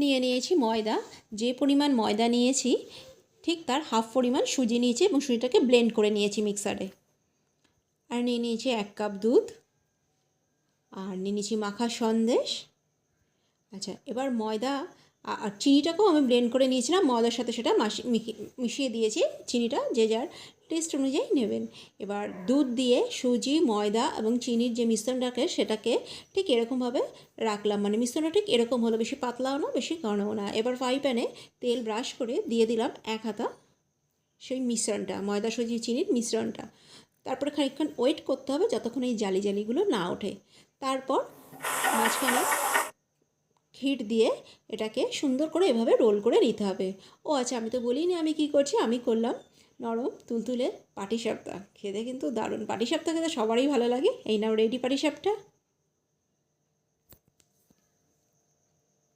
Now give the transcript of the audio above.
নিয়ে নিয়েছি ময়দা। যে পরিমাণ ময়দা নিয়েছি ঠিক তার হাফ পরিমাণ সুজি নিয়েছি এবং সুজিটাকে ব্লেন্ড করে নিয়েছি মিক্সারে। আর নিয়ে নিয়েছি 1 কাপ দুধ, আর নিয়ে নিয়েছি মাখা সন্দেশ। আচ্ছা, এবার ময়দা আর চিনিটাকেও আমি ব্লেন্ড করে নিয়েছিলাম, ময়দার সাথে সেটা মিশিয়ে দিয়েছি। চিনিটা যে যার টেস্ট অনুযায়ী নেবেন। এবার দুধ দিয়ে সুজি, ময়দা এবং চিনির যে মিশ্রণটাকে সেটাকে ঠিক এরকমভাবে রাখলাম, মানে মিশ্রণটা ঠিক এরকম হলো, বেশি পাতলাও না বেশি ঘনও না। এবার ফ্রাই প্যানে তেল ব্রাশ করে দিয়ে দিলাম 1 হাতা সেই মিশ্রণটা, ময়দা সুজি চিনির মিশ্রণটা। তারপরে খানিকক্ষণ ওয়েট করতে হবে যতক্ষণ এই জালি জালিগুলো না ওঠে। তারপর মাঝখানে হিট দিয়ে এটাকে সুন্দর করে এভাবে রোল করে নিতে হবে। ও আচ্ছা, আমি তো বলিনি আমি কি করছি। আমি করলাম নরম তুলতুলে পাটিসাপটা। খেতে কিন্তু দারুণ। পাটিসাপটা খেতে সবারই ভালো লাগে। এই নাও রেডি পাটিসাপটা।